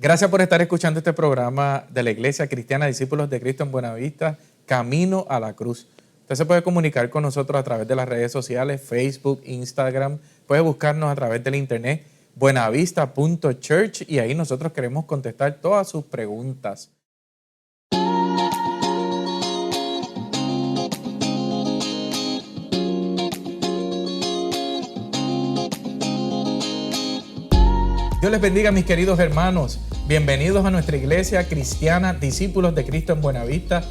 Gracias por estar escuchando este programa de la Iglesia Cristiana Discípulos de Cristo en Buenavista, Camino a la Cruz. Usted se puede comunicar con nosotros a través de las redes sociales, Facebook, Instagram. Puede buscarnos a través del internet, buenavista.church, y ahí nosotros queremos contestar todas sus preguntas. Dios les bendiga, mis queridos hermanos. Bienvenidos a nuestra Iglesia Cristiana Discípulos de Cristo en Buenavista.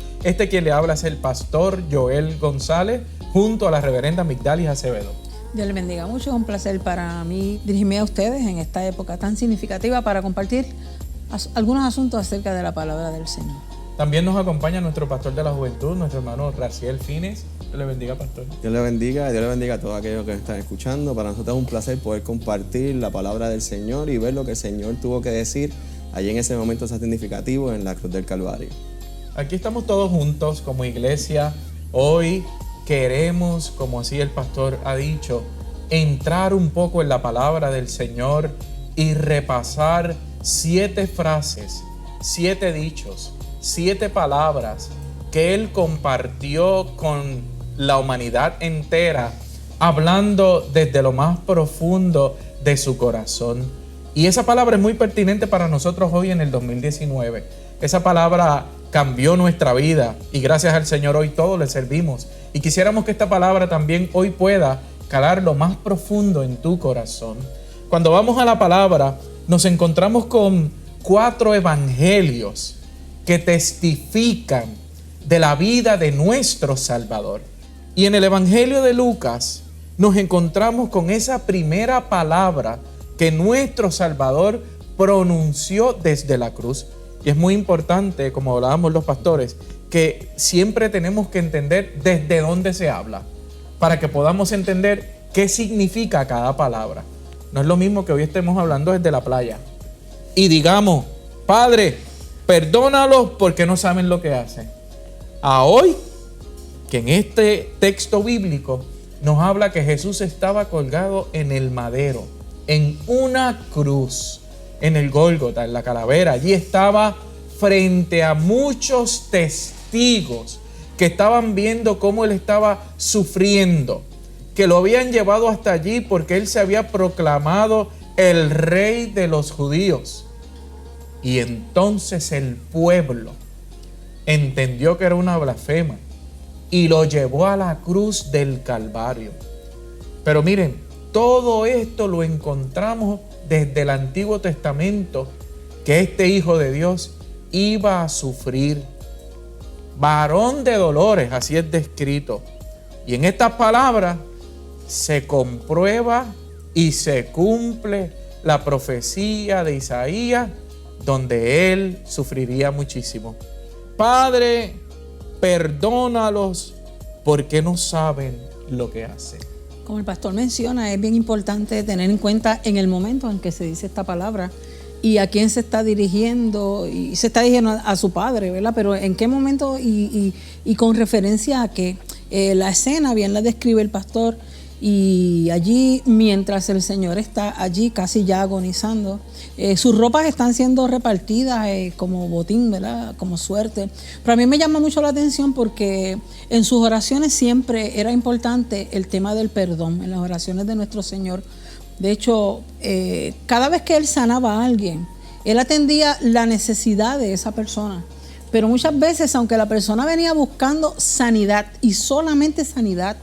Quien le habla es el pastor Joel González, junto a la reverenda Migdalis Acevedo. Dios les bendiga mucho. Es un placer para mí dirigirme a ustedes en esta época tan significativa para compartir algunos asuntos acerca de la palabra del Señor. También nos acompaña nuestro pastor de la juventud, nuestro hermano Raciel Fines. Dios le bendiga, pastor. Dios le bendiga a todos aquellos que están escuchando. Para nosotros es un placer poder compartir la palabra del Señor y ver lo que el Señor tuvo que decir allí en ese momento tan significativo en la cruz del Calvario. Aquí estamos todos juntos como iglesia. Hoy queremos, como así el pastor ha dicho, entrar un poco en la palabra del Señor y repasar 7 frases, 7 dichos, 7 palabras que Él compartió con la humanidad entera, hablando desde lo más profundo de su corazón. Y esa palabra es muy pertinente para nosotros hoy en el 2019. Esa palabra cambió nuestra vida y gracias al Señor hoy todos le servimos. Y quisiéramos que esta palabra también hoy pueda calar lo más profundo en tu corazón. Cuando vamos a la palabra, nos encontramos con 4 evangelios que testifican de la vida de nuestro Salvador. Y en el Evangelio de Lucas nos encontramos con esa primera palabra que nuestro Salvador pronunció desde la cruz. Y es muy importante, como hablábamos los pastores, que siempre tenemos que entender desde dónde se habla, para que podamos entender qué significa cada palabra. No es lo mismo que hoy estemos hablando desde la playa y digamos, Padre, perdónalos porque no saben lo que hacen. A hoy, que en este texto bíblico nos habla que Jesús estaba colgado en el madero, en una cruz, en el Gólgota, en la calavera. Allí estaba frente a muchos testigos que estaban viendo cómo Él estaba sufriendo, que lo habían llevado hasta allí porque Él se había proclamado el Rey de los judíos. Y entonces el pueblo entendió que era una blasfema y lo llevó a la cruz del Calvario. Pero miren, todo esto lo encontramos desde el Antiguo Testamento, que este Hijo de Dios iba a sufrir. Varón de dolores, así es descrito. Y en estas palabras se comprueba y se cumple la profecía de Isaías, donde Él sufriría muchísimo. Padre, perdónalos porque no saben lo que hacen. Como el pastor menciona, es bien importante tener en cuenta en el momento en que se dice esta palabra y a quién se está dirigiendo, y se está dirigiendo a su padre, ¿verdad? Pero en qué momento y con referencia a que la escena bien la describe el pastor, y allí mientras el Señor está allí casi ya agonizando, sus ropas están siendo repartidas como botín, ¿verdad? Como suerte. Pero a mí me llama mucho la atención porque en sus oraciones siempre era importante el tema del perdón, en las oraciones de nuestro Señor. De hecho, cada vez que Él sanaba a alguien, Él atendía la necesidad de esa persona. Pero muchas veces, aunque la persona venía buscando sanidad y solamente sanidad,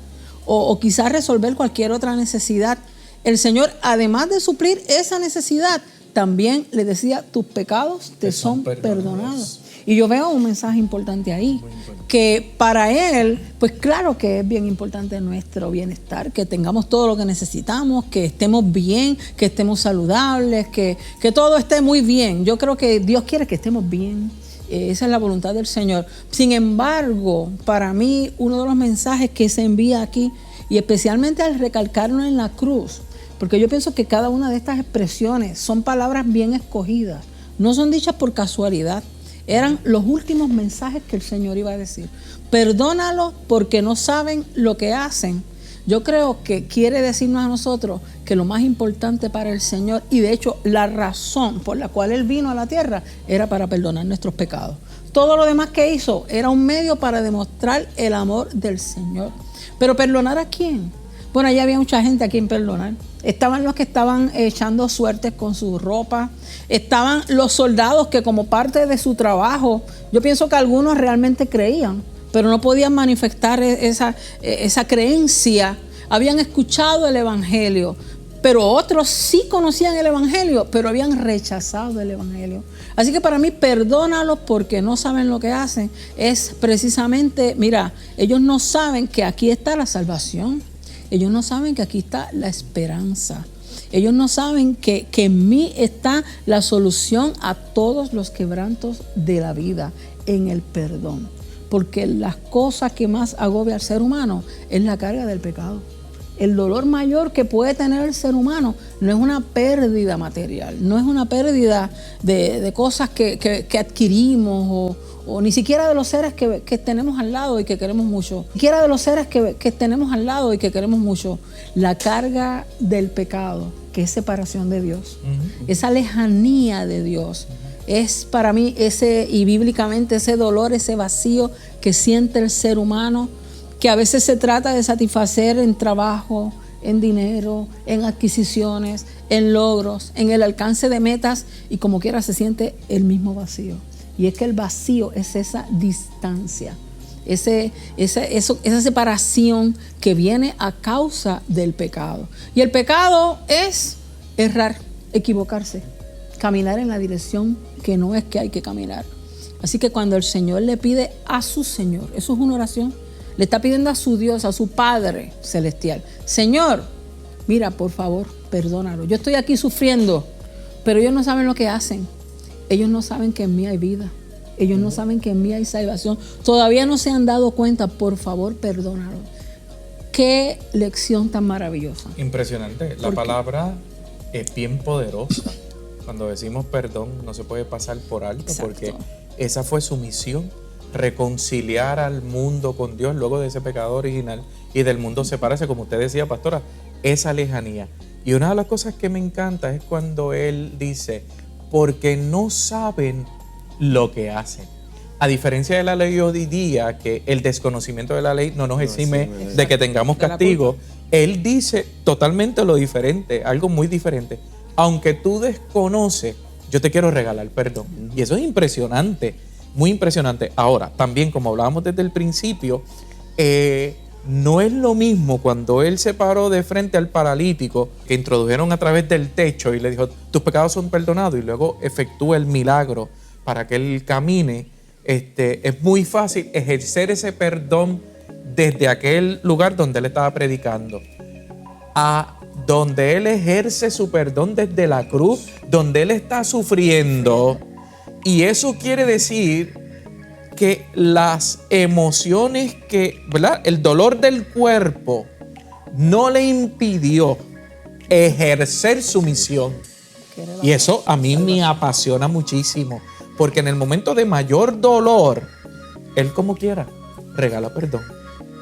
o quizás resolver cualquier otra necesidad, el Señor, además de suplir esa necesidad, también le decía, tus pecados te son perdonados. Y yo veo un mensaje importante ahí, que para Él, pues claro que es bien importante nuestro bienestar, que tengamos todo lo que necesitamos, que estemos bien, que estemos saludables, que todo esté muy bien. Yo creo que Dios quiere que estemos bien. Esa es la voluntad del Señor. Sin embargo, para mí, uno de los mensajes que se envía aquí, y especialmente al recalcarlo en la cruz, porque yo pienso que cada una de estas expresiones son palabras bien escogidas, no son dichas por casualidad, eran los últimos mensajes que el Señor iba a decir. Perdónalos porque no saben lo que hacen. Yo creo que quiere decirnos a nosotros que lo más importante para el Señor, y de hecho la razón por la cual Él vino a la tierra, era para perdonar nuestros pecados. Todo lo demás que hizo era un medio para demostrar el amor del Señor. Pero ¿perdonar a quién? Bueno, allá había mucha gente a quien perdonar. Estaban los que estaban echando suertes con su ropa. Estaban los soldados que, como parte de su trabajo, yo pienso que algunos realmente creían, pero no podían manifestar esa creencia. Habían escuchado el Evangelio, pero otros sí conocían el Evangelio, pero habían rechazado el Evangelio. Así que para mí, perdónalos porque no saben lo que hacen. Es precisamente, mira, ellos no saben que aquí está la salvación. Ellos no saben que aquí está la esperanza. Ellos no saben que en mí está la solución a todos los quebrantos de la vida, en el perdón. Porque las cosas que más agobia al ser humano es la carga del pecado. El dolor mayor que puede tener el ser humano no es una pérdida material, no es una pérdida de cosas que adquirimos o ni siquiera de los seres que tenemos al lado y que queremos mucho. Ni siquiera de los seres que tenemos al lado y que queremos mucho. La carga del pecado, que es separación de Dios, esa lejanía de Dios, es para mí y bíblicamente ese dolor, ese vacío que siente el ser humano, que a veces se trata de satisfacer en trabajo, en dinero, en adquisiciones, en logros, en el alcance de metas, y como quiera se siente el mismo vacío. Y es que el vacío es esa distancia, esa separación que viene a causa del pecado. Y el pecado es errar, equivocarse, caminar en la dirección que no es que hay que caminar. Así que cuando el Señor le pide a su Señor, eso es una oración, le está pidiendo a su Dios, a su Padre Celestial: Señor, mira, por favor, perdónalo. Yo estoy aquí sufriendo, pero ellos no saben lo que hacen. Ellos no saben que en mí hay vida. Ellos no saben que en mí hay salvación. Todavía no se han dado cuenta. Por favor, perdónalo. Qué lección tan maravillosa. Impresionante. La palabra es bien poderosa. Cuando decimos perdón, no se puede pasar por alto. Exacto. Porque esa fue su misión: reconciliar al mundo con Dios luego de ese pecado original y del mundo separarse, como usted decía, pastora, esa lejanía. Y una de las cosas que me encanta es cuando Él dice: porque no saben lo que hacen. A diferencia de la ley hoy día, que el desconocimiento de la ley no nos exime de que tengamos castigo, Él dice totalmente lo diferente, algo muy diferente. Aunque tú desconoces, yo te quiero regalar perdón. Y eso es impresionante, muy impresionante. Ahora, también, como hablábamos desde el principio, no es lo mismo cuando Él se paró de frente al paralítico que introdujeron a través del techo y le dijo: tus pecados son perdonados, y luego efectúa el milagro para que Él camine. Es muy fácil ejercer ese perdón desde aquel lugar donde Él estaba predicando, a donde Él ejerce su perdón desde la cruz, donde Él está sufriendo. Y eso quiere decir que las emociones ¿verdad? El dolor del cuerpo no le impidió ejercer su misión. Y eso a mí me apasiona muchísimo, porque en el momento de mayor dolor, Él, como quiera, regala perdón.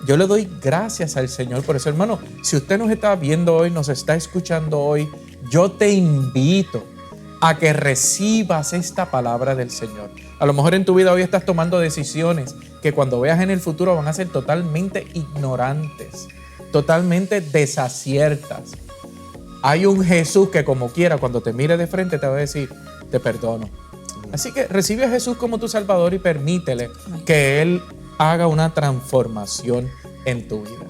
Yo le doy gracias al Señor por eso. Hermano, si usted nos está viendo hoy, nos está escuchando hoy, yo te invito a que recibas esta palabra del Señor. A lo mejor en tu vida hoy estás tomando decisiones que cuando veas en el futuro van a ser totalmente ignorantes, totalmente desaciertas. Hay un Jesús que, como quiera, cuando te mire de frente te va a decir: te perdono. Así que recibe a Jesús como tu Salvador y permítele que Él haga una transformación en tu vida.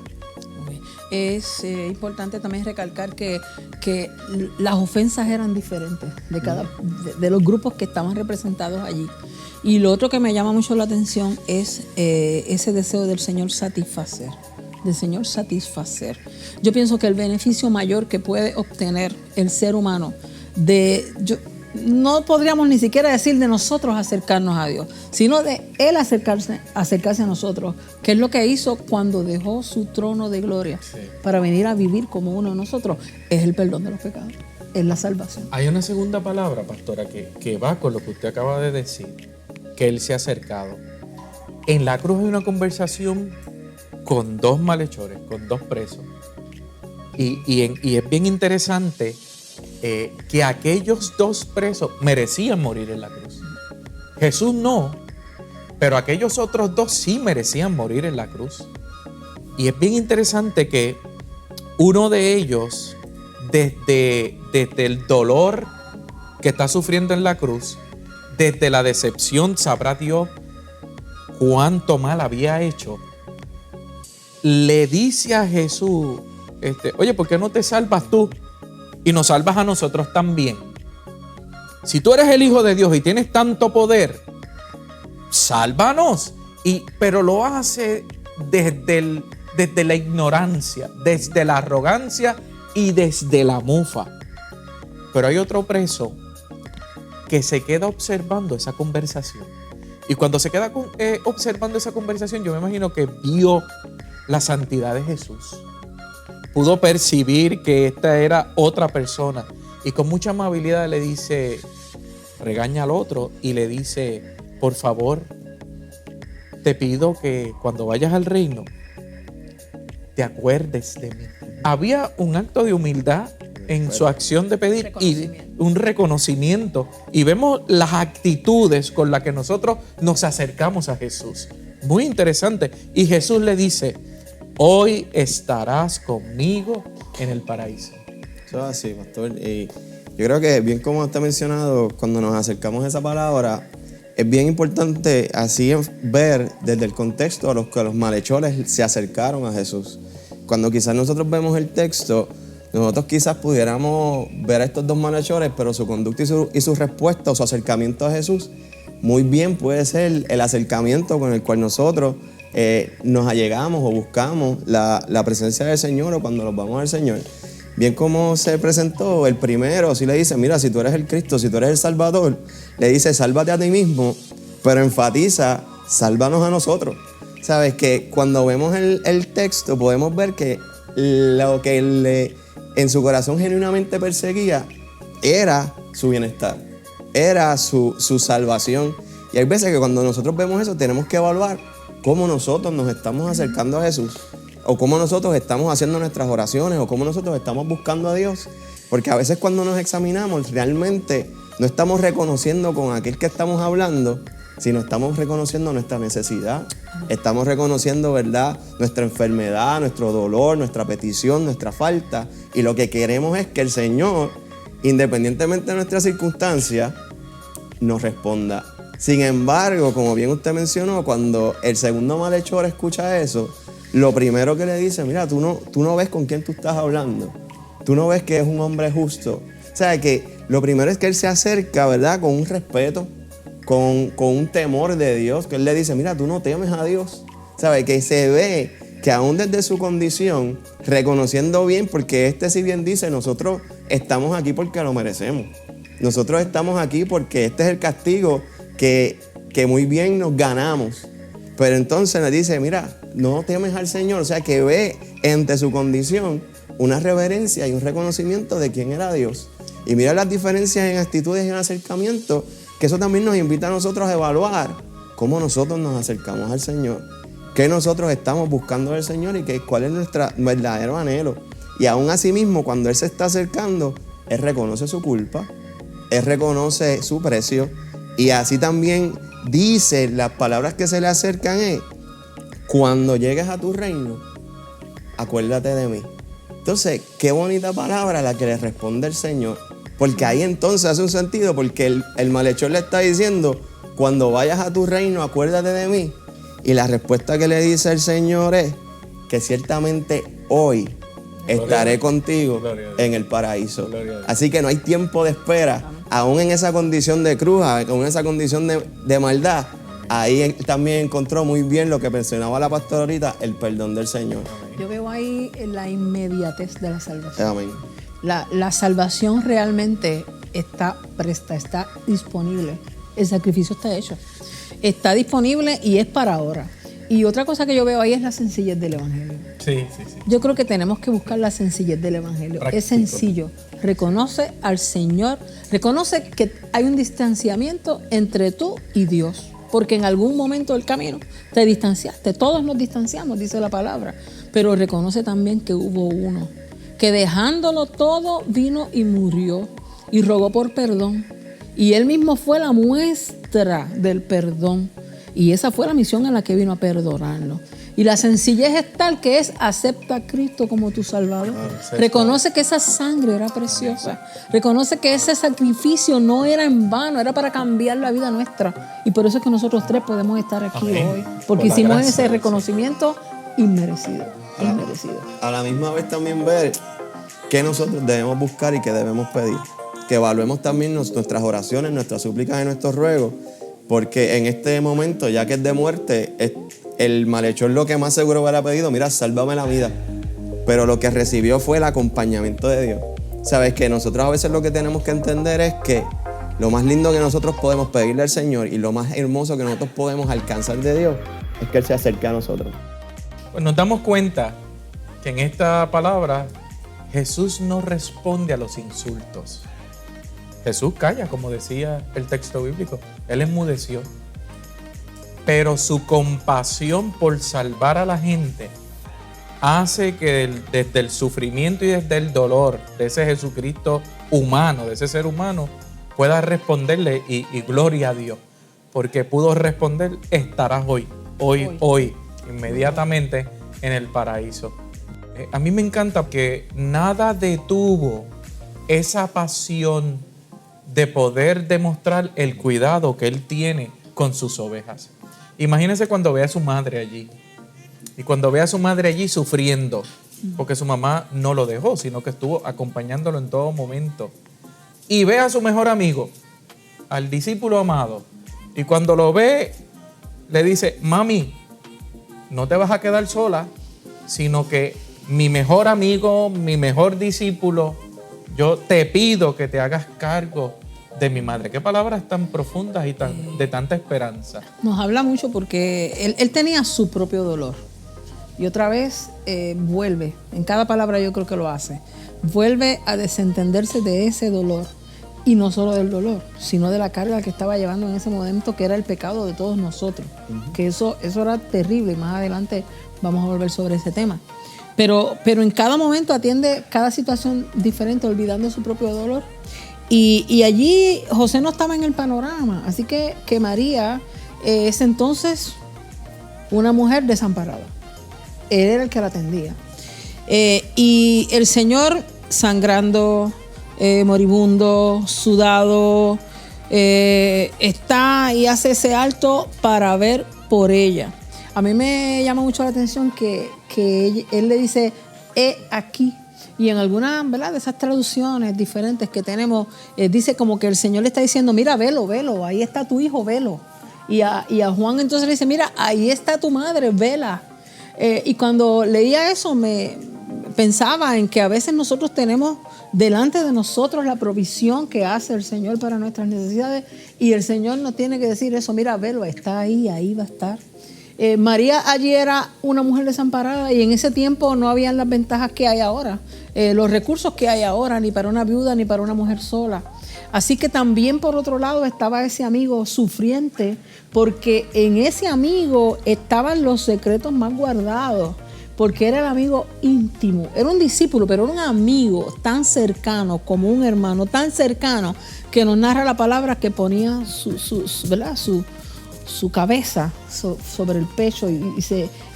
Es importante también recalcar que las ofensas eran diferentes de los grupos que estaban representados allí. Y lo otro que me llama mucho la atención es ese deseo del Señor satisfacer. Yo pienso que el beneficio mayor que puede obtener el ser humano no podríamos ni siquiera decir de nosotros acercarnos a Dios, sino de Él acercarse a nosotros, que es lo que hizo cuando dejó su trono de gloria para venir a vivir como uno de nosotros. Es el perdón de los pecados, es la salvación. Hay una segunda palabra, pastora, que va con lo que usted acaba de decir, que Él se ha acercado. En la cruz hay una conversación con dos malhechores, con dos presos, Y es bien interesante que aquellos dos presos merecían morir en la cruz. Jesús no, pero aquellos otros dos sí merecían morir en la cruz. Y es bien interesante que uno de ellos, desde el dolor que está sufriendo en la cruz, desde la decepción, sabrá Dios cuánto mal había hecho, le dice a Jesús, oye, ¿por qué no te salvas tú y nos salvas a nosotros también? Si tú eres el Hijo de Dios y tienes tanto poder, sálvanos. Pero lo hace desde la ignorancia, desde la arrogancia y desde la mufa. Pero hay otro preso que se queda observando esa conversación. Y cuando se queda observando esa conversación, yo me imagino que vio la santidad de Jesús. Pudo percibir que esta era otra persona. Y con mucha amabilidad le dice, regaña al otro y le dice, por favor, te pido que cuando vayas al reino, te acuerdes de mí. Había un acto de humildad en su acción de pedir y un reconocimiento. Y vemos las actitudes con las que nosotros nos acercamos a Jesús. Muy interesante. Y Jesús le dice, hoy estarás conmigo en el paraíso. Eso es así, pastor. Y yo creo que, bien como está mencionado, cuando nos acercamos a esa palabra, es bien importante así ver desde el contexto a los que los malhechores se acercaron a Jesús. Cuando quizás nosotros vemos el texto, nosotros quizás pudiéramos ver a estos dos malhechores, pero su conducta y su respuesta o su acercamiento a Jesús muy bien puede ser el acercamiento con el cual nosotros nos allegamos o buscamos la presencia del Señor o cuando nos vamos al Señor. Bien como se presentó, el primero sí le dice, mira, si tú eres el Cristo, si tú eres el Salvador, le dice, sálvate a ti mismo, pero enfatiza, sálvanos a nosotros. Sabes que cuando vemos el texto podemos ver que lo que en su corazón genuinamente perseguía era su bienestar, era su salvación. Y hay veces que cuando nosotros vemos eso tenemos que evaluar cómo nosotros nos estamos acercando a Jesús, o cómo nosotros estamos haciendo nuestras oraciones, o cómo nosotros estamos buscando a Dios. Porque a veces cuando nos examinamos realmente no estamos reconociendo con aquel que estamos hablando, sino estamos reconociendo nuestra necesidad, estamos reconociendo, ¿verdad?, nuestra enfermedad, nuestro dolor, nuestra petición, nuestra falta. Y lo que queremos es que el Señor, independientemente de nuestras circunstancias, nos responda. Sin embargo, como bien usted mencionó, cuando el segundo malhechor escucha eso, lo primero que le dice, mira, tú no ves con quién tú estás hablando. Tú no ves que es un hombre justo. O sea, que lo primero es que él se acerca, ¿verdad?, con un respeto, con un temor de Dios, que él le dice, mira, tú no temes a Dios. ¿Sabe? Que se ve que aún desde su condición, reconociendo bien, porque si bien dice, nosotros estamos aquí porque lo merecemos. Nosotros estamos aquí porque este es el castigo que muy bien nos ganamos. Pero entonces le dice, mira, no temes al Señor. O sea, que ve entre su condición una reverencia y un reconocimiento de quién era Dios. Y mira las diferencias en actitudes y en acercamiento, que eso también nos invita a nosotros a evaluar cómo nosotros nos acercamos al Señor, qué nosotros estamos buscando del Señor y cuál es nuestro verdadero anhelo. Y aún así mismo, cuando Él se está acercando, Él reconoce su culpa, Él reconoce su precio, y así también dice, las palabras que se le acercan es, cuando llegues a tu reino, acuérdate de mí. Entonces, qué bonita palabra la que le responde el Señor, porque ahí entonces hace un sentido, porque el malhechor le está diciendo, cuando vayas a tu reino, acuérdate de mí. Y la respuesta que le dice el Señor es que ciertamente hoy estaré contigo en el paraíso. Así que no hay tiempo de espera, aún en esa condición de cruz, aún en esa condición de maldad. Ahí él también encontró muy bien lo que mencionaba la pastora ahorita, el perdón del Señor. Yo veo ahí la inmediatez de la salvación. Amén. La salvación realmente está presta, está disponible. El sacrificio está hecho. Está disponible y es para ahora. Y otra cosa que yo veo ahí es la sencillez del Evangelio. Sí. Yo creo que tenemos que buscar la sencillez del Evangelio. Práctico. Es sencillo. Reconoce al Señor. Reconoce que hay un distanciamiento entre tú y Dios. Porque en algún momento del camino te distanciaste. Todos nos distanciamos, dice la palabra. Pero reconoce también que hubo uno que dejándolo todo vino y murió y rogó por perdón. Y él mismo fue la muestra del perdón. Y esa fue la misión a la que vino, a perdonarlo. Y la sencillez es tal que es: acepta a Cristo como tu Salvador. Reconoce que esa sangre era preciosa. Reconoce que ese sacrificio no era en vano, era para cambiar la vida nuestra. Y por eso es que nosotros tres podemos estar aquí hoy. Porque hicimos ese reconocimiento inmerecido. Inmerecido. A la misma vez también ver qué nosotros debemos buscar y qué debemos pedir. Que evaluemos también nuestras oraciones, nuestras súplicas y nuestros ruegos. Porque en este momento, ya que es de muerte, el malhechor lo que más seguro hubiera pedido: mira, sálvame la vida. Pero lo que recibió fue el acompañamiento de Dios. Sabes que nosotros a veces lo que tenemos que entender es que lo más lindo que nosotros podemos pedirle al Señor y lo más hermoso que nosotros podemos alcanzar de Dios es que Él se acerque a nosotros. Pues nos damos cuenta que en esta palabra Jesús no responde a los insultos. Jesús calla, como decía el texto bíblico. Él enmudeció. Pero su compasión por salvar a la gente hace que desde el sufrimiento y desde el dolor de ese Jesucristo humano, de ese ser humano, pueda responderle y gloria a Dios. Porque pudo responder: estarás hoy, inmediatamente en el paraíso. A mí me encanta que nada detuvo esa pasión de poder demostrar el cuidado que Él tiene con sus ovejas. Imagínense cuando ve a su madre allí. Y cuando ve a su madre allí sufriendo, porque su mamá no lo dejó, sino que estuvo acompañándolo en todo momento. Y ve a su mejor amigo, al discípulo amado. Y cuando lo ve, le dice: mami, no te vas a quedar sola, sino que mi mejor amigo, mi mejor discípulo, yo te pido que te hagas cargo de mi madre. Qué palabras tan profundas y de tanta esperanza. Nos habla mucho porque él tenía su propio dolor. Y otra vez vuelve, en cada palabra yo creo que lo hace, vuelve a desentenderse de ese dolor. Y no solo del dolor, sino de la carga que estaba llevando en ese momento, que era el pecado de todos nosotros. Que eso era terrible, y más adelante vamos a volver sobre ese tema. Pero en cada momento atiende cada situación diferente, olvidando su propio dolor. Y allí José no estaba en el panorama, así que María es entonces una mujer desamparada. Él era el que la atendía. Y el Señor, sangrando, moribundo, sudado, está y hace ese alto para ver por ella. A mí me llama mucho la atención que él le dice: he aquí. Y en algunas, ¿verdad?, de esas traducciones diferentes que tenemos, dice como que el Señor le está diciendo: mira, velo, ahí está tu hijo, velo. Y a Juan entonces le dice: mira, ahí está tu madre, vela. Y cuando leía eso me pensaba en que a veces nosotros tenemos delante de nosotros la provisión que hace el Señor para nuestras necesidades, y el Señor nos tiene que decir eso: mira, velo, está ahí va a estar. María allí era una mujer desamparada, y en ese tiempo no habían las ventajas que hay ahora, los recursos que hay ahora, ni para una viuda ni para una mujer sola. Así que también por otro lado estaba ese amigo sufriente, porque en ese amigo estaban los secretos más guardados, porque era el amigo íntimo, era un discípulo, pero era un amigo tan cercano, como un hermano, tan cercano, que nos narra la palabra que ponía su cabeza sobre el pecho,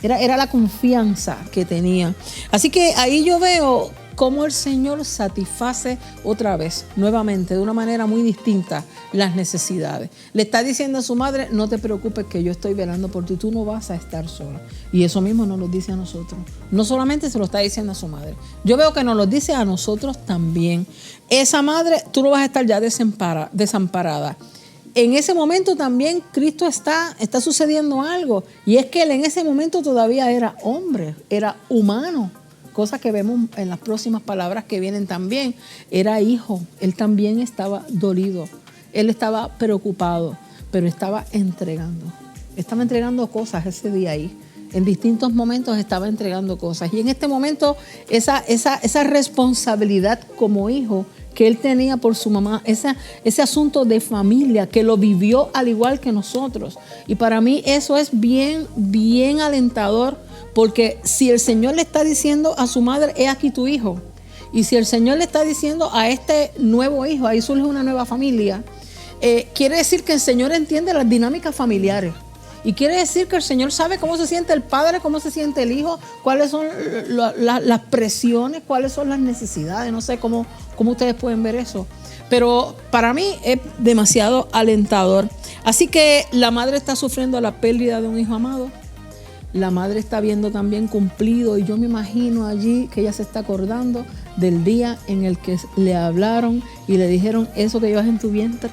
era la confianza que tenía. Así que ahí yo veo cómo el Señor satisface otra vez, nuevamente, de una manera muy distinta, las necesidades. Le está diciendo a su madre: no te preocupes, que yo estoy velando por ti, tú no vas a estar sola. Y eso mismo nos lo dice a nosotros. No solamente se lo está diciendo a su madre, yo veo que nos lo dice a nosotros también. Esa madre, tú no vas a estar ya desamparada. En ese momento también Cristo está sucediendo algo, y es que él en ese momento todavía era hombre, era humano, cosa que vemos en las próximas palabras que vienen también. Era hijo, él también estaba dolido, él estaba preocupado, pero estaba entregando cosas ese día ahí. En distintos momentos estaba entregando cosas, y en este momento esa responsabilidad como hijo que él tenía por su mamá, ese asunto de familia, que lo vivió al igual que nosotros. Y para mí eso es bien, bien alentador, porque si el Señor le está diciendo a su madre: he aquí tu hijo, Y si el Señor le está diciendo a este nuevo hijo, ahí surge una nueva familia, quiere decir que el Señor entiende las dinámicas familiares. Y quiere decir que el Señor sabe cómo se siente el padre, cómo se siente el hijo, cuáles son las presiones, cuáles son las necesidades. No sé cómo ustedes pueden ver eso. Pero para mí es demasiado alentador. Así que la madre está sufriendo la pérdida de un hijo amado. La madre está viendo también cumplido, y yo me imagino allí que ella se está acordando del día en el que le hablaron y le dijeron: eso que llevas en tu vientre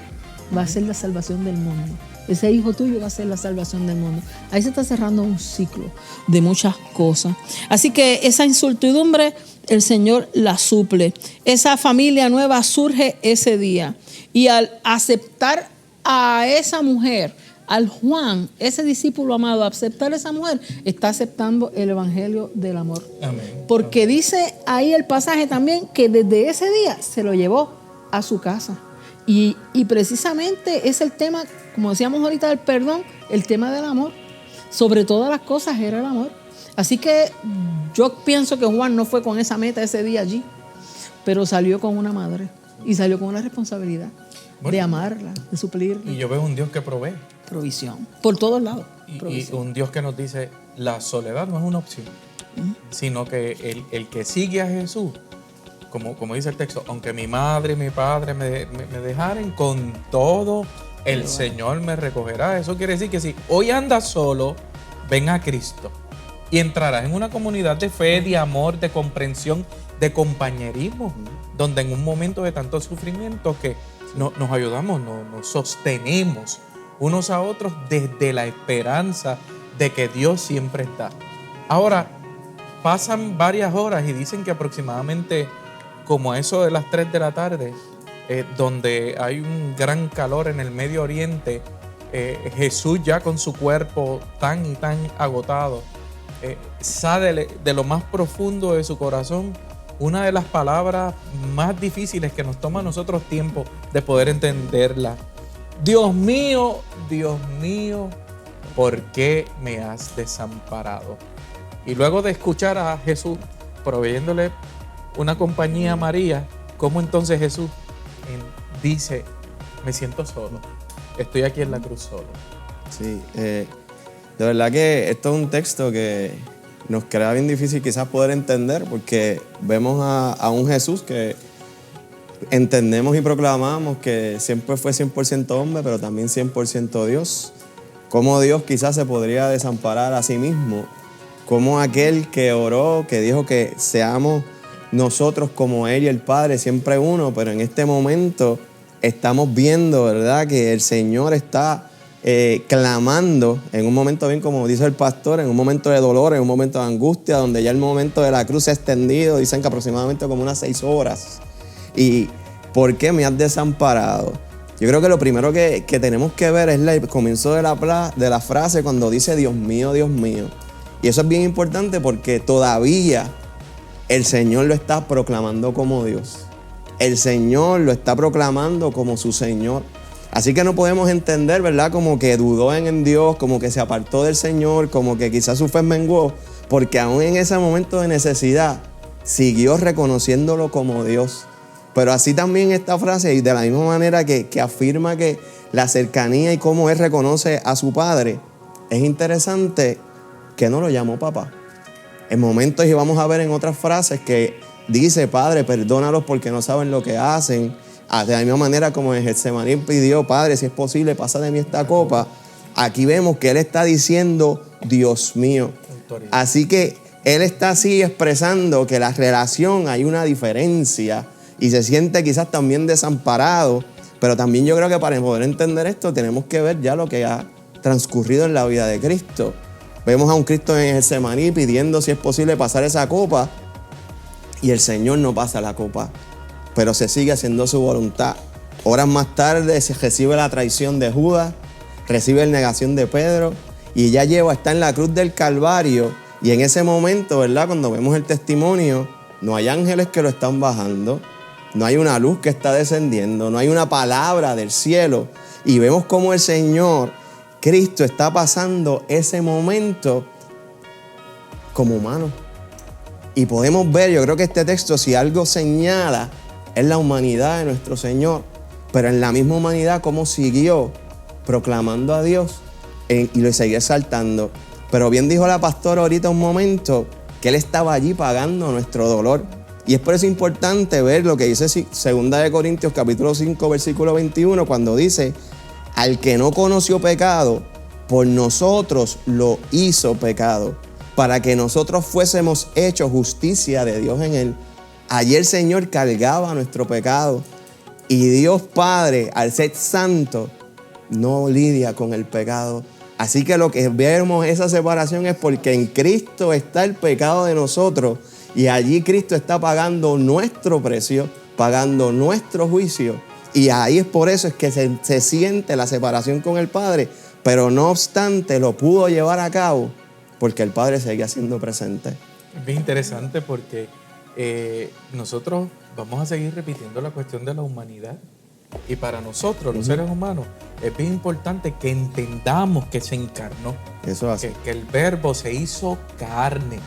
va a ser la salvación del mundo. Ese hijo tuyo va a ser la salvación del mundo. Ahí se está cerrando un ciclo de muchas cosas. Así que esa incertidumbre el Señor la suple. Esa familia nueva surge ese día. Y al aceptar a esa mujer, al Juan, ese discípulo amado, aceptar a esa mujer, está aceptando el evangelio del amor. Amén. Porque dice ahí el pasaje también que desde ese día se lo llevó a su casa. Y precisamente es el tema, como decíamos ahorita, del perdón, el tema del amor. Sobre todas las cosas era el amor. Así que yo pienso que Juan no fue con esa meta ese día allí, pero salió con una madre y salió con una responsabilidad de amarla, de suplirla. Y yo veo un Dios que provee. Provisión, por todos lados. Y un Dios que nos dice: la soledad no es una opción, sino que el que sigue a Jesús, como dice el texto, aunque mi madre y mi padre me dejaren, con todo el Señor me recogerá. Eso quiere decir que si hoy andas solo, ven a Cristo y entrarás en una comunidad de fe, de amor, de comprensión, de compañerismo, donde en un momento de tanto sufrimiento que nos ayudamos, nos sostenemos unos a otros desde la esperanza de que Dios siempre está. Ahora, pasan varias horas y dicen que aproximadamente como a eso de las 3 de la tarde, donde hay un gran calor en el Medio Oriente, Jesús ya con su cuerpo tan y tan agotado, sale de lo más profundo de su corazón una de las palabras más difíciles que nos toma a nosotros tiempo de poder entenderla. Dios mío, ¿por qué me has desamparado? Y luego de escuchar a Jesús proveyéndole una compañía a María, ¿cómo entonces Jesús dice: me siento solo, estoy aquí en la cruz solo? Sí, de verdad que esto es un texto que nos crea bien difícil quizás poder entender, porque vemos a un Jesús que entendemos y proclamamos que siempre fue 100% hombre, pero también 100% Dios. Cómo Dios quizás se podría desamparar a sí mismo, como aquel que oró, que dijo que seamos nosotros como Él y el Padre, siempre uno, pero en este momento estamos viendo, ¿verdad?, que el Señor está clamando en un momento, bien como dice el pastor, en un momento de dolor, en un momento de angustia, donde ya el momento de la cruz se ha extendido, dicen que aproximadamente como unas 6 horas. ¿Y por qué me has desamparado? Yo creo que lo primero que tenemos que ver es el comienzo de la frase cuando dice: Dios mío, Dios mío. Y eso es bien importante porque todavía el Señor lo está proclamando como Dios. El Señor lo está proclamando como su Señor. Así que no podemos entender, ¿verdad?, como que dudó en Dios, como que se apartó del Señor, como que quizás su fe menguó, porque aún en ese momento de necesidad siguió reconociéndolo como Dios. Pero así también esta frase, y de la misma manera que afirma que la cercanía y cómo Él reconoce a su Padre, es interesante que no lo llamó papá. En momentos, y vamos a ver en otras frases, que dice: Padre, perdónalos porque no saben lo que hacen. De la misma manera como en Getsemaní pidió: Padre, si es posible, pasa de mí esta copa. Aquí vemos que Él está diciendo: Dios mío. Así que Él está así expresando que la relación, hay una diferencia, y se siente quizás también desamparado. Pero también yo creo que para poder entender esto tenemos que ver ya lo que ha transcurrido en la vida de Cristo. Vemos a un Cristo en Getsemaní pidiendo, si es posible, pasar esa copa, y el Señor no pasa la copa, pero se sigue haciendo su voluntad. Horas más tarde se recibe la traición de Judas, recibe la negación de Pedro, y ya está en la cruz del Calvario. Y en ese momento, ¿verdad?, cuando vemos el testimonio, no hay ángeles que lo están bajando, no hay una luz que está descendiendo, no hay una palabra del cielo, y vemos cómo el Señor Cristo está pasando ese momento como humano. Y podemos ver, yo creo que este texto, si algo señala, es la humanidad de nuestro Señor. Pero en la misma humanidad, cómo siguió proclamando a Dios y lo seguía exaltando. Pero bien dijo la pastora ahorita un momento, que Él estaba allí pagando nuestro dolor. Y es por eso importante ver lo que dice 2 Corintios capítulo 5, versículo 21, cuando dice: al que no conoció pecado, por nosotros lo hizo pecado, para que nosotros fuésemos hechos justicia de Dios en Él. Allí el Señor cargaba nuestro pecado. Y Dios Padre, al ser santo, no lidia con el pecado. Así que lo que vemos esa separación es porque en Cristo está el pecado de nosotros y allí Cristo está pagando nuestro precio, pagando nuestro juicio. Y ahí es por eso es que se siente la separación con el Padre, pero no obstante lo pudo llevar a cabo porque el Padre seguía siendo presente. Es bien interesante porque nosotros vamos a seguir repitiendo la cuestión de la humanidad. Y para nosotros, los seres humanos, es bien importante que entendamos que se encarnó. Eso hace. Que el verbo se hizo carne.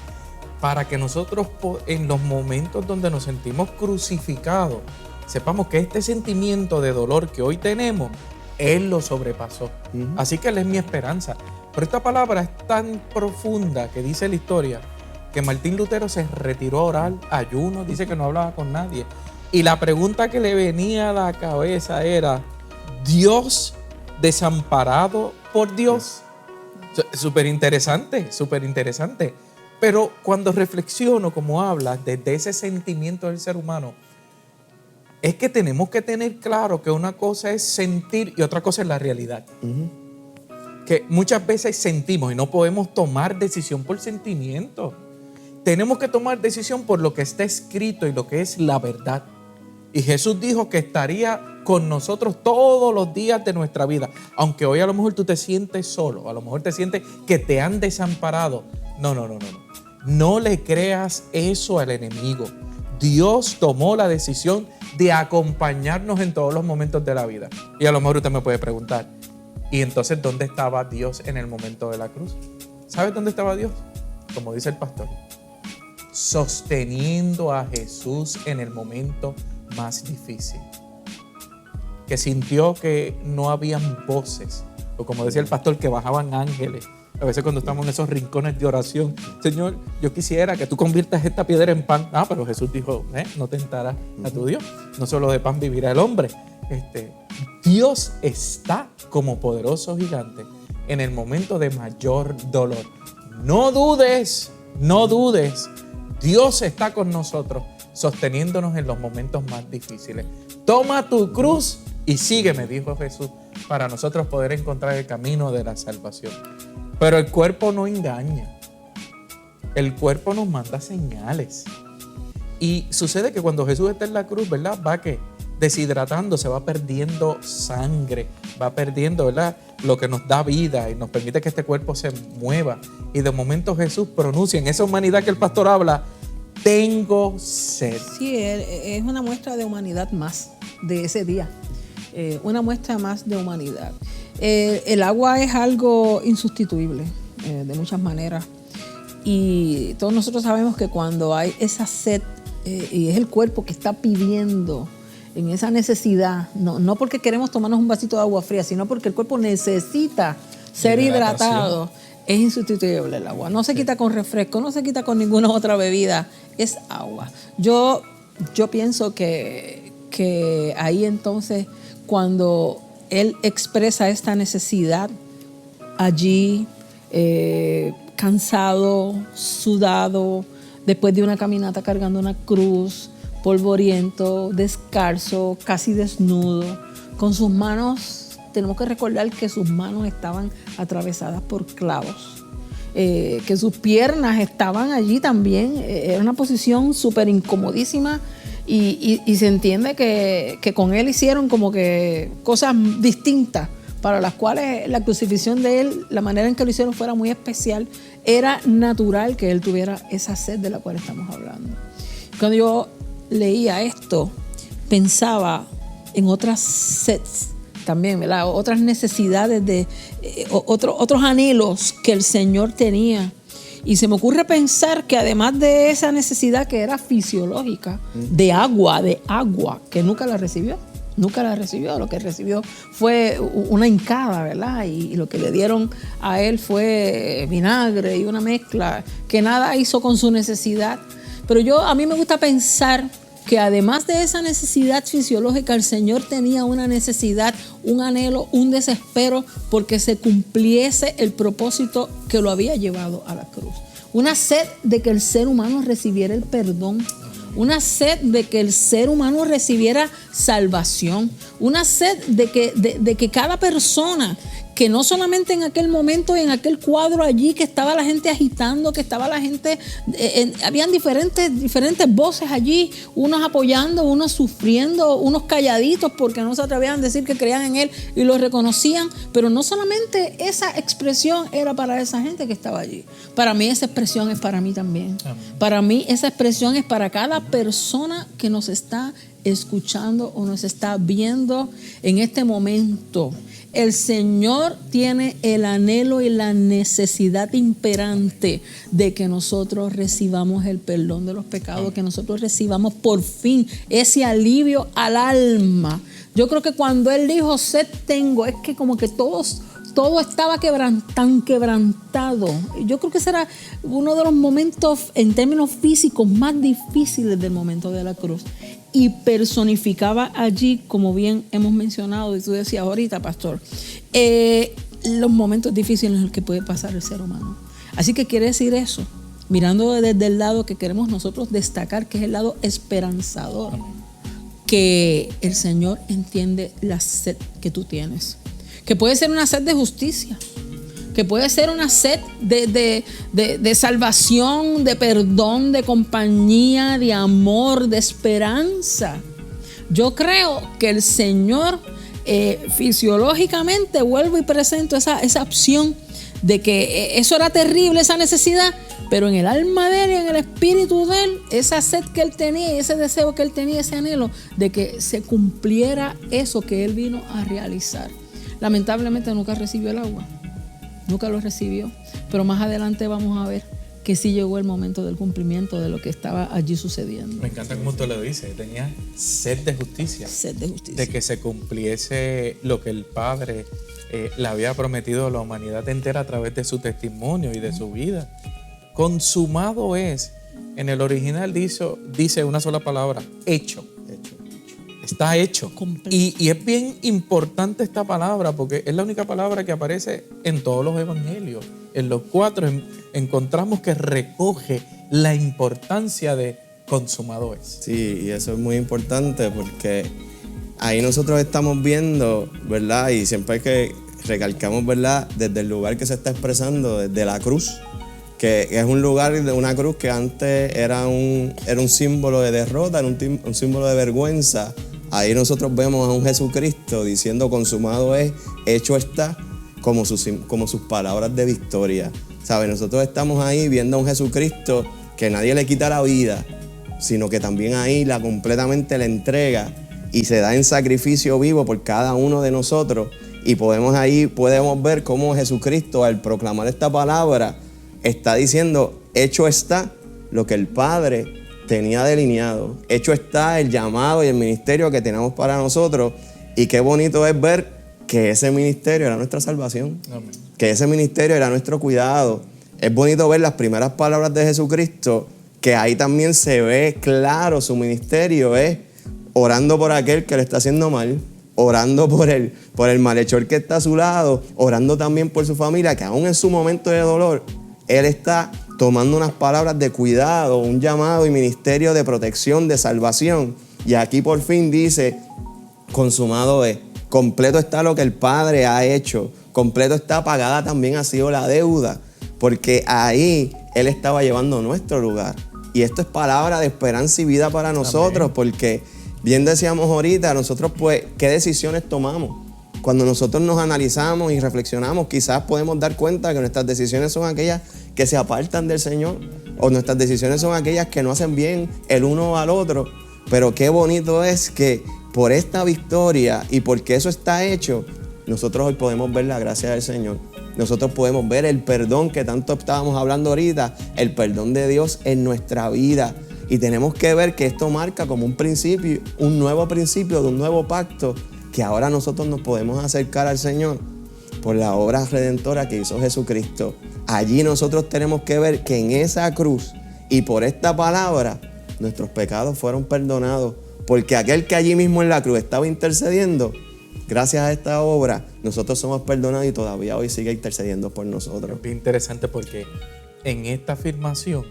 Para que nosotros, en los momentos donde nos sentimos crucificados, sepamos que este sentimiento de dolor que hoy tenemos, Él lo sobrepasó. Así que Él es mi esperanza. Pero esta palabra es tan profunda que dice la historia que Martín Lutero se retiró a orar, ayuno, dice que no hablaba con nadie. Y la pregunta que le venía a la cabeza era: ¿Dios desamparado por Dios? Súper interesante, súper interesante. Pero cuando reflexiono, como hablas, desde ese sentimiento del ser humano, es que tenemos que tener claro que una cosa es sentir y otra cosa es la realidad. Que muchas veces sentimos y no podemos tomar decisión por sentimiento. Tenemos que tomar decisión por lo que está escrito y lo que es la verdad. Y Jesús dijo que estaría con nosotros todos los días de nuestra vida. Aunque hoy a lo mejor tú te sientes solo, a lo mejor te sientes que te han desamparado. No. No le creas eso al enemigo. Dios tomó la decisión de acompañarnos en todos los momentos de la vida. Y a lo mejor usted me puede preguntar: ¿y entonces dónde estaba Dios en el momento de la cruz? ¿Sabes dónde estaba Dios? Como dice el pastor, sosteniendo a Jesús en el momento más difícil, que sintió que no habían voces, o como decía el pastor, que bajaban ángeles. A veces cuando estamos en esos rincones de oración: Señor, yo quisiera que tú conviertas esta piedra en pan. Pero Jesús dijo: no tentarás a tu Dios, no solo de pan vivirá el hombre. Dios está como poderoso gigante en el momento de mayor dolor. No dudes, no dudes. Dios está con nosotros, sosteniéndonos en los momentos más difíciles. Toma tu cruz y sígueme, dijo Jesús, para nosotros poder encontrar el camino de la salvación. Pero el cuerpo no engaña. El cuerpo nos manda señales. Y sucede que cuando Jesús está en la cruz, ¿verdad? Va que deshidratándose, va perdiendo sangre, va perdiendo, ¿verdad?, lo que nos da vida y nos permite que este cuerpo se mueva. Y de momento Jesús pronuncia en esa humanidad que el pastor habla: tengo sed. Sí, es una muestra de humanidad más de ese día. Una muestra más de humanidad. El agua es algo insustituible de muchas maneras. Y todos nosotros sabemos que cuando hay esa sed, y es el cuerpo que está pidiendo en esa necesidad, no porque queremos tomarnos un vasito de agua fría, sino porque el cuerpo necesita ser hidratado, es insustituible el agua. No se quita con refresco, no se quita con ninguna otra bebida, es agua. Yo pienso que ahí entonces, cuando Él expresa esta necesidad allí, cansado, sudado, después de una caminata cargando una cruz, polvoriento, descalzo, casi desnudo, con sus manos, tenemos que recordar que sus manos estaban atravesadas por clavos, que sus piernas estaban allí también, era una posición súper incomodísima, y se entiende que con él hicieron como que cosas distintas, para las cuales la crucifixión de él, la manera en que lo hicieron fuera muy especial. Era natural que él tuviera esa sed de la cual estamos hablando. Cuando yo leía esto, pensaba en otras seds también, ¿verdad? Otras necesidades, otros anhelos que el Señor tenía. Y se me ocurre pensar que además de esa necesidad que era fisiológica, de agua, que nunca la recibió. Nunca la recibió, lo que recibió fue una hincada, ¿verdad? Y lo que le dieron a él fue vinagre y una mezcla que nada hizo con su necesidad. Pero a mí me gusta pensar que además de esa necesidad fisiológica, el Señor tenía una necesidad, un anhelo, un desespero porque se cumpliese el propósito que lo había llevado a la cruz. Una sed de que el ser humano recibiera el perdón. Una sed de que el ser humano recibiera salvación. Una sed de que cada persona, que no solamente en aquel momento, en aquel cuadro allí, que estaba la gente agitando, que estaba la gente, habían diferentes voces allí, unos apoyando, unos sufriendo, unos calladitos porque no se atrevían a decir que creían en Él y lo reconocían, pero no solamente esa expresión era para esa gente que estaba allí. Para mí esa expresión es para mí también. Amén. Para mí esa expresión es para cada persona que nos está escuchando o nos está viendo en este momento. El Señor tiene el anhelo y la necesidad imperante de que nosotros recibamos el perdón de los pecados, que nosotros recibamos por fin ese alivio al alma. Yo creo que cuando Él dijo, sed tengo, es que como que todo estaba tan quebrantado. Yo creo que ese era uno de los momentos en términos físicos más difíciles del momento de la cruz. Y personificaba allí, como bien hemos mencionado, y tú decías ahorita, pastor, los momentos difíciles en los que puede pasar el ser humano. Así que quiere decir eso, mirando desde el lado que queremos nosotros destacar, que es el lado esperanzador, que el Señor entiende la sed que tú tienes, que puede ser una sed de justicia, que puede ser una sed de salvación, de perdón, de compañía, de amor, de esperanza. Yo creo que el Señor fisiológicamente, vuelvo y presento esa opción de que eso era terrible, esa necesidad, pero en el alma de Él y en el espíritu de Él, esa sed que Él tenía, ese deseo que Él tenía, ese anhelo de que se cumpliera eso que Él vino a realizar. Lamentablemente nunca recibió el agua. Nunca lo recibió, pero más adelante vamos a ver que sí llegó el momento del cumplimiento de lo que estaba allí sucediendo. Me encanta cómo tú lo dices, tenía sed de justicia. Sed de justicia. De que se cumpliese lo que el Padre le había prometido a la humanidad entera a través de su testimonio y de su vida. Consumado es, en el original dice una sola palabra, hecho. Está hecho. Y es bien importante esta palabra porque es la única palabra que aparece en todos los evangelios. En los 4 encontramos que recoge la importancia de consumado es. Sí, y eso es muy importante porque ahí nosotros estamos viendo, ¿verdad? Y siempre que recalcamos, ¿verdad? Desde el lugar que se está expresando, desde la cruz, que es un lugar de una cruz que antes era un símbolo de derrota, era un símbolo de vergüenza. Ahí nosotros vemos a un Jesucristo diciendo consumado es, hecho está, como sus palabras de victoria. ¿Sabes? Nosotros estamos ahí viendo a un Jesucristo que nadie le quita la vida, sino que también ahí completamente la entrega y se da en sacrificio vivo por cada uno de nosotros. Y podemos ver cómo Jesucristo, al proclamar esta palabra, está diciendo, hecho está lo que el Padre tenía delineado. Hecho está el llamado y el ministerio que tenemos para nosotros. Y qué bonito es ver que ese ministerio era nuestra salvación. Amén. Que ese ministerio era nuestro cuidado. Es bonito ver las primeras palabras de Jesucristo, que ahí también se ve claro su ministerio, es orando por aquel que le está haciendo mal, orando por el malhechor que está a su lado, orando también por su familia, que aún en su momento de dolor, Él está tomando unas palabras de cuidado, un llamado y ministerio de protección, de salvación. Y aquí por fin dice, consumado es, completo está lo que el Padre ha hecho, completo está, pagada también ha sido la deuda, porque ahí Él estaba llevando nuestro lugar. Y esto es palabra de esperanza y vida para nosotros. Amén. Porque bien decíamos ahorita, nosotros pues, ¿qué decisiones tomamos? Cuando nosotros nos analizamos y reflexionamos, quizás podemos dar cuenta que nuestras decisiones son aquellas que se apartan del Señor, o nuestras decisiones son aquellas que no hacen bien el uno al otro. Pero qué bonito es que por esta victoria y porque eso está hecho, nosotros hoy podemos ver la gracia del Señor. Nosotros podemos ver el perdón que tanto estábamos hablando ahorita, el perdón de Dios en nuestra vida. Y tenemos que ver que esto marca como un principio, un nuevo principio de un nuevo pacto, que ahora nosotros nos podemos acercar al Señor por la obra redentora que hizo Jesucristo. Allí nosotros tenemos que ver que en esa cruz y por esta palabra nuestros pecados fueron perdonados, porque aquel que allí mismo en la cruz estaba intercediendo, gracias a esta obra, nosotros somos perdonados y todavía hoy sigue intercediendo por nosotros. Es bien interesante porque en esta afirmación,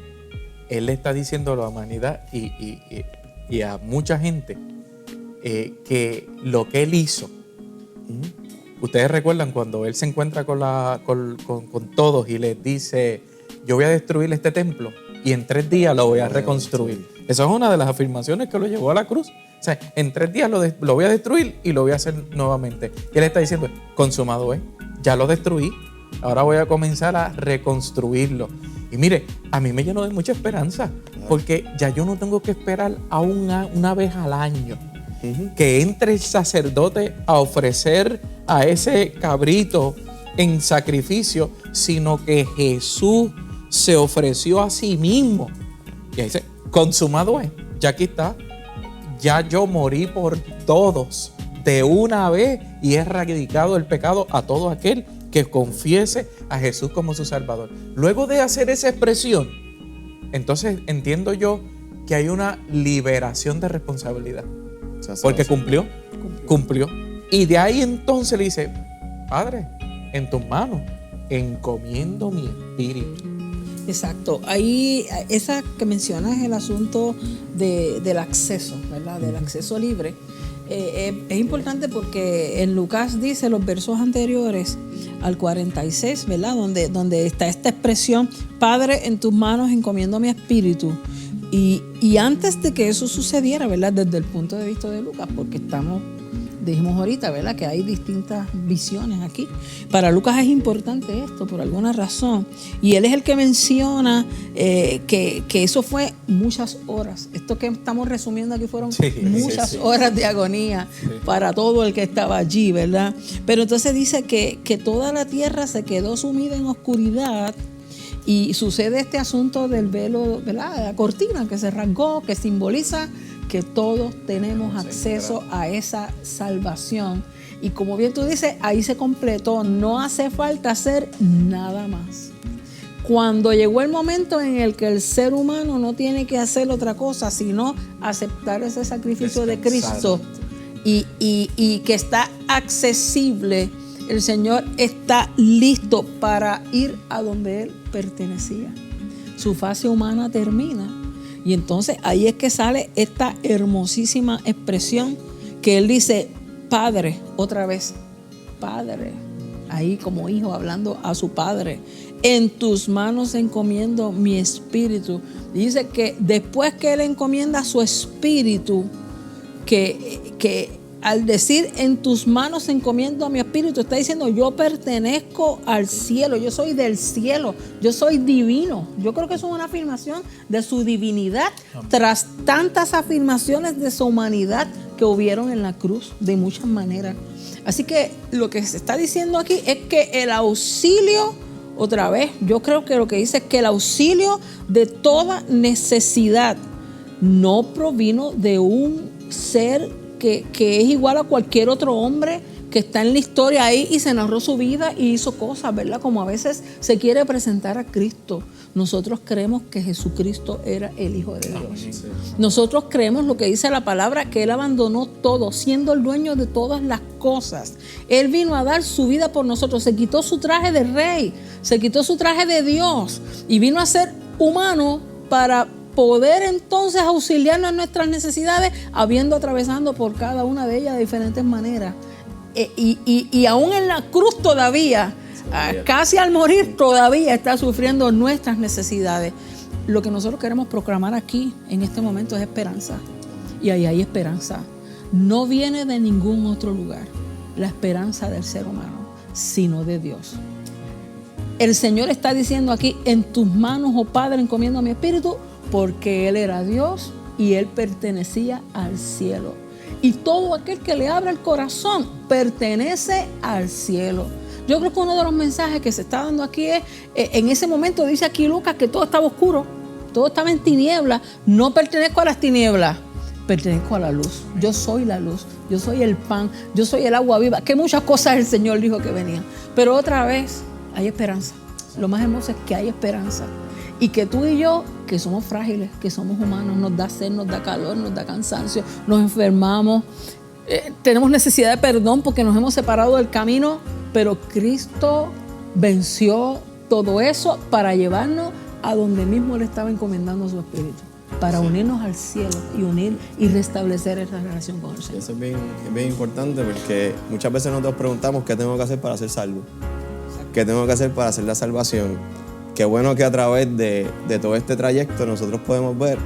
Él le está diciendo a la humanidad y a mucha gente que lo que Él hizo, ustedes recuerdan cuando Él se encuentra con todos y les dice, yo voy a destruir este templo y en 3 días lo voy a reconstruir. Esa es una de las afirmaciones que lo llevó a la cruz. O sea, en 3 días lo voy a destruir y lo voy a hacer nuevamente. Y Él está diciendo, consumado es, ya lo destruí, ahora voy a comenzar a reconstruirlo. Y mire, a mí me llenó de mucha esperanza, porque ya yo no tengo que esperar a una vez al año que entre el sacerdote a ofrecer a ese cabrito en sacrificio, sino que Jesús se ofreció a sí mismo. Y ahí dice, consumado es, ya aquí está, ya yo morí por todos de una vez y he erradicado el pecado a todo aquel que confiese a Jesús como su Salvador. Luego de hacer esa expresión, entonces entiendo yo que hay una liberación de responsabilidad. Porque cumplió. Y de ahí entonces le dice, Padre, en tus manos encomiendo mi espíritu. Exacto. Ahí, esa que mencionas es el asunto del acceso, ¿verdad? Del acceso libre. Es importante porque en Lucas dice los versos anteriores al 46, ¿verdad? Donde está esta expresión, Padre, en tus manos encomiendo mi espíritu. Y antes de que eso sucediera, ¿verdad? Desde el punto de vista de Lucas, porque dijimos ahorita, ¿verdad? Que hay distintas visiones aquí. Para Lucas es importante esto por alguna razón. Y él es el que menciona que eso fue muchas horas. Esto que estamos resumiendo aquí fueron muchas horas de agonía para todo el que estaba allí, ¿verdad? Pero entonces dice que toda la tierra se quedó sumida en oscuridad. Y sucede este asunto del velo, ¿verdad? La cortina que se rasgó, que simboliza que todos tenemos acceso a esa salvación. Y como bien tú dices, ahí se completó. No hace falta hacer nada más. Cuando llegó el momento en el que el ser humano no tiene que hacer otra cosa, sino aceptar ese sacrificio de Cristo y que está accesible, el Señor está listo para ir a donde Él pertenecía. Su fase humana termina. Y entonces ahí es que sale esta hermosísima expresión que Él dice, Padre, otra vez, Padre, ahí como hijo hablando a su Padre, en tus manos encomiendo mi espíritu. Y dice que después que Él encomienda su espíritu, que al decir en tus manos encomiendo a mi espíritu, está diciendo yo pertenezco al cielo, yo soy del cielo, yo soy divino. Yo creo que eso es una afirmación de su divinidad tras tantas afirmaciones de su humanidad que hubieron en la cruz de muchas maneras. Así que lo que se está diciendo aquí es que el auxilio, otra vez, yo creo que lo que dice es que el auxilio de toda necesidad no provino de un ser que es igual a cualquier otro hombre que está en la historia ahí y se narró su vida y hizo cosas, ¿verdad? Como a veces se quiere presentar a Cristo. Nosotros creemos que Jesucristo era el Hijo de Dios. Nosotros creemos lo que dice la palabra, que Él abandonó todo, siendo el dueño de todas las cosas. Él vino a dar su vida por nosotros, se quitó su traje de rey, se quitó su traje de Dios y vino a ser humano para poder entonces auxiliarnos en nuestras necesidades, habiendo atravesando por cada una de ellas de diferentes maneras. Y aún en la cruz todavía, casi al morir, todavía está sufriendo nuestras necesidades. Lo que nosotros queremos proclamar aquí, en este momento, es esperanza. Y ahí hay esperanza. No viene de ningún otro lugar la esperanza del ser humano, sino de Dios. El Señor está diciendo aquí, en tus manos, oh Padre, encomiendo a mi espíritu, porque Él era Dios y Él pertenecía al cielo. Y todo aquel que le abra el corazón pertenece al cielo. Yo creo que uno de los mensajes que se está dando aquí es, en ese momento dice aquí Lucas que todo estaba oscuro, todo estaba en tinieblas. No pertenezco a las tinieblas, pertenezco a la luz. Yo soy la luz, yo soy el pan, yo soy el agua viva. Que muchas cosas el Señor dijo que venían. Pero otra vez hay esperanza. Lo más hermoso es que hay esperanza. Y que tú y yo, que somos frágiles, que somos humanos, nos da sed, nos da calor, nos da cansancio, nos enfermamos, tenemos necesidad de perdón porque nos hemos separado del camino, pero Cristo venció todo eso para llevarnos a donde mismo le estaba encomendando su Espíritu, para unirnos al cielo y unir y restablecer esa relación con el Señor. Eso es bien importante, porque muchas veces nosotros preguntamos qué tengo que hacer para ser salvo, qué tengo que hacer para hacer la salvación. Qué bueno que a través de todo este trayecto nosotros podemos ver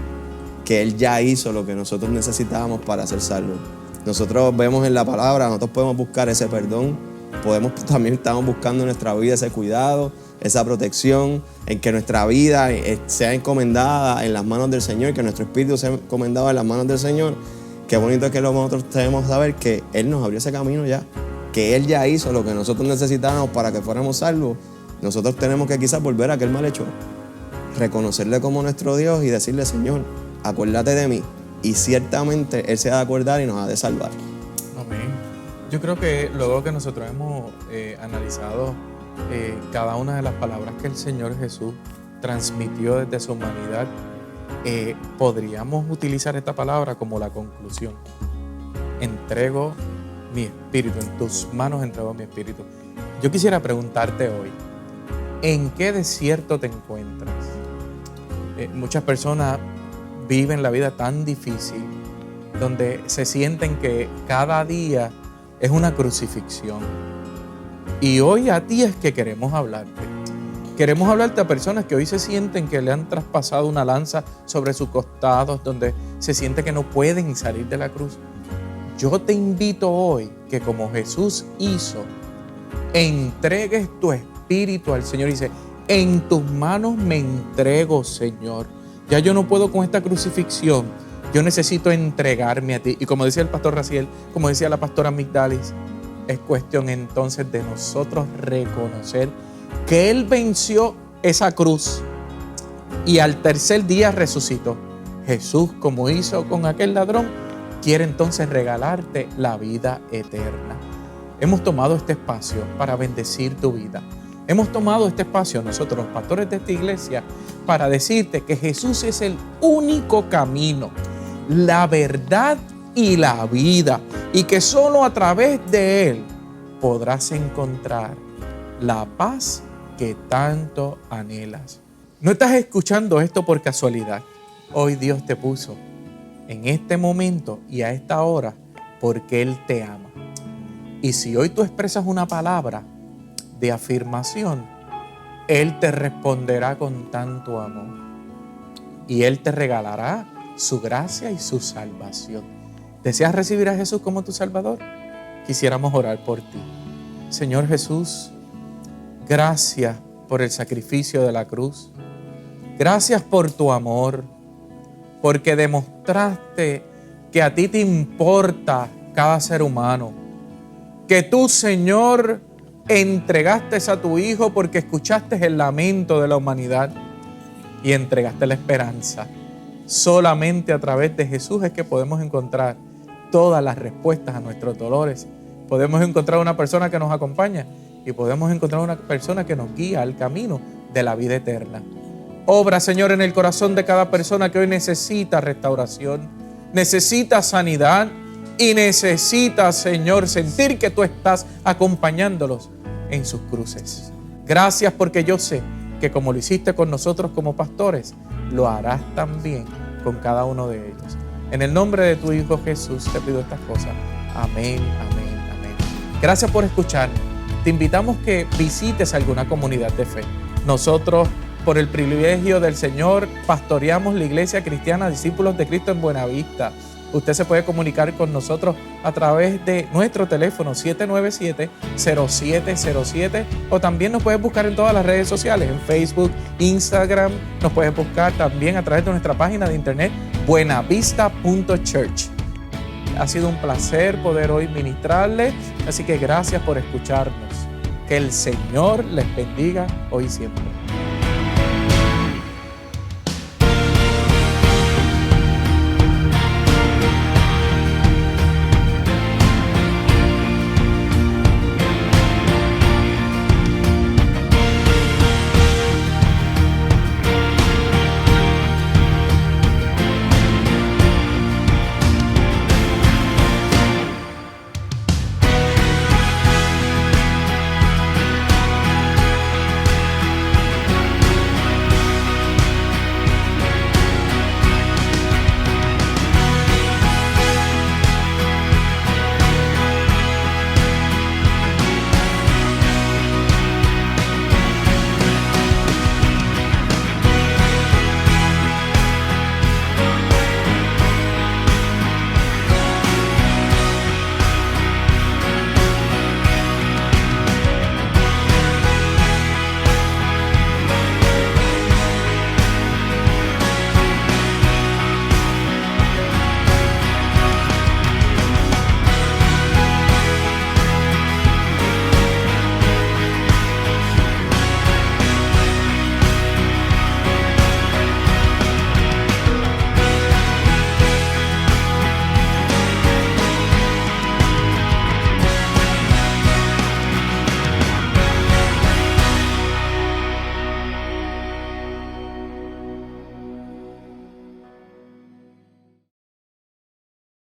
que Él ya hizo lo que nosotros necesitábamos para ser salvos. Nosotros vemos en la palabra, nosotros podemos buscar ese perdón, también estamos buscando en nuestra vida ese cuidado, esa protección, en que nuestra vida sea encomendada en las manos del Señor, que nuestro espíritu sea encomendado en las manos del Señor. Qué bonito es que nosotros tenemos que saber que Él nos abrió ese camino ya, que Él ya hizo lo que nosotros necesitábamos para que fuéramos salvos. Nosotros tenemos que quizás volver a aquel malhechor, reconocerle como nuestro Dios y decirle: Señor, acuérdate de mí. Y ciertamente Él se ha de acordar y nos ha de salvar. Amén. Yo creo que luego que nosotros hemos analizado cada una de las palabras que el Señor Jesús transmitió desde su humanidad, podríamos utilizar esta palabra como la conclusión. Entrego mi espíritu, en tus manos entrego mi espíritu. Yo quisiera preguntarte hoy, ¿en qué desierto te encuentras? Muchas personas viven la vida tan difícil, donde se sienten que cada día es una crucifixión. Y hoy a ti es que queremos hablarte. Queremos hablarte a personas que hoy se sienten que le han traspasado una lanza sobre sus costados, donde se siente que no pueden salir de la cruz. Yo te invito hoy que, como Jesús hizo, entregues tu espíritu al Señor. Dice: en tus manos me entrego, Señor. Ya yo no puedo con esta crucifixión. Yo necesito entregarme a ti. Y como decía el pastor Raciel, como decía la pastora Migdalis, es cuestión entonces de nosotros reconocer que Él venció esa cruz y al tercer día resucitó. Jesús, como hizo con aquel ladrón, quiere entonces regalarte la vida eterna. Hemos tomado este espacio para bendecir tu vida. Hemos tomado este espacio nosotros, los pastores de esta iglesia, para decirte que Jesús es el único camino, la verdad y la vida, y que solo a través de Él podrás encontrar la paz que tanto anhelas. No estás escuchando esto por casualidad. Hoy Dios te puso en este momento y a esta hora porque Él te ama. Y si hoy tú expresas una palabra de afirmación, Él te responderá con tanto amor. Y Él te regalará su gracia y su salvación. ¿Deseas recibir a Jesús como tu Salvador? Quisiéramos orar por ti. Señor Jesús, gracias por el sacrificio de la cruz. Gracias por tu amor, porque demostraste que a ti te importa cada ser humano. Que tú, Señor, entregaste a tu Hijo porque escuchaste el lamento de la humanidad y entregaste la esperanza. Solamente a través de Jesús es que podemos encontrar todas las respuestas a nuestros dolores. Podemos encontrar una persona que nos acompaña y podemos encontrar una persona que nos guía al camino de la vida eterna. Obra, Señor, en el corazón de cada persona que hoy necesita restauración, necesita sanidad y necesita, Señor, sentir que tú estás acompañándolos en sus cruces. Gracias, porque yo sé que como lo hiciste con nosotros como pastores, lo harás también con cada uno de ellos. En el nombre de tu Hijo Jesús te pido estas cosas. Amén, amén, amén. Gracias por escucharnos. Te invitamos que visites alguna comunidad de fe. Nosotros, por el privilegio del Señor, pastoreamos la Iglesia Cristiana Discípulos de Cristo en Buenavista. Usted se puede comunicar con nosotros a través de nuestro teléfono 797-0707 o también nos puedes buscar en todas las redes sociales, en Facebook, Instagram. Nos puedes buscar también a través de nuestra página de internet buenavista.church. Ha sido un placer poder hoy ministrarle, así que gracias por escucharnos. Que el Señor les bendiga hoy y siempre.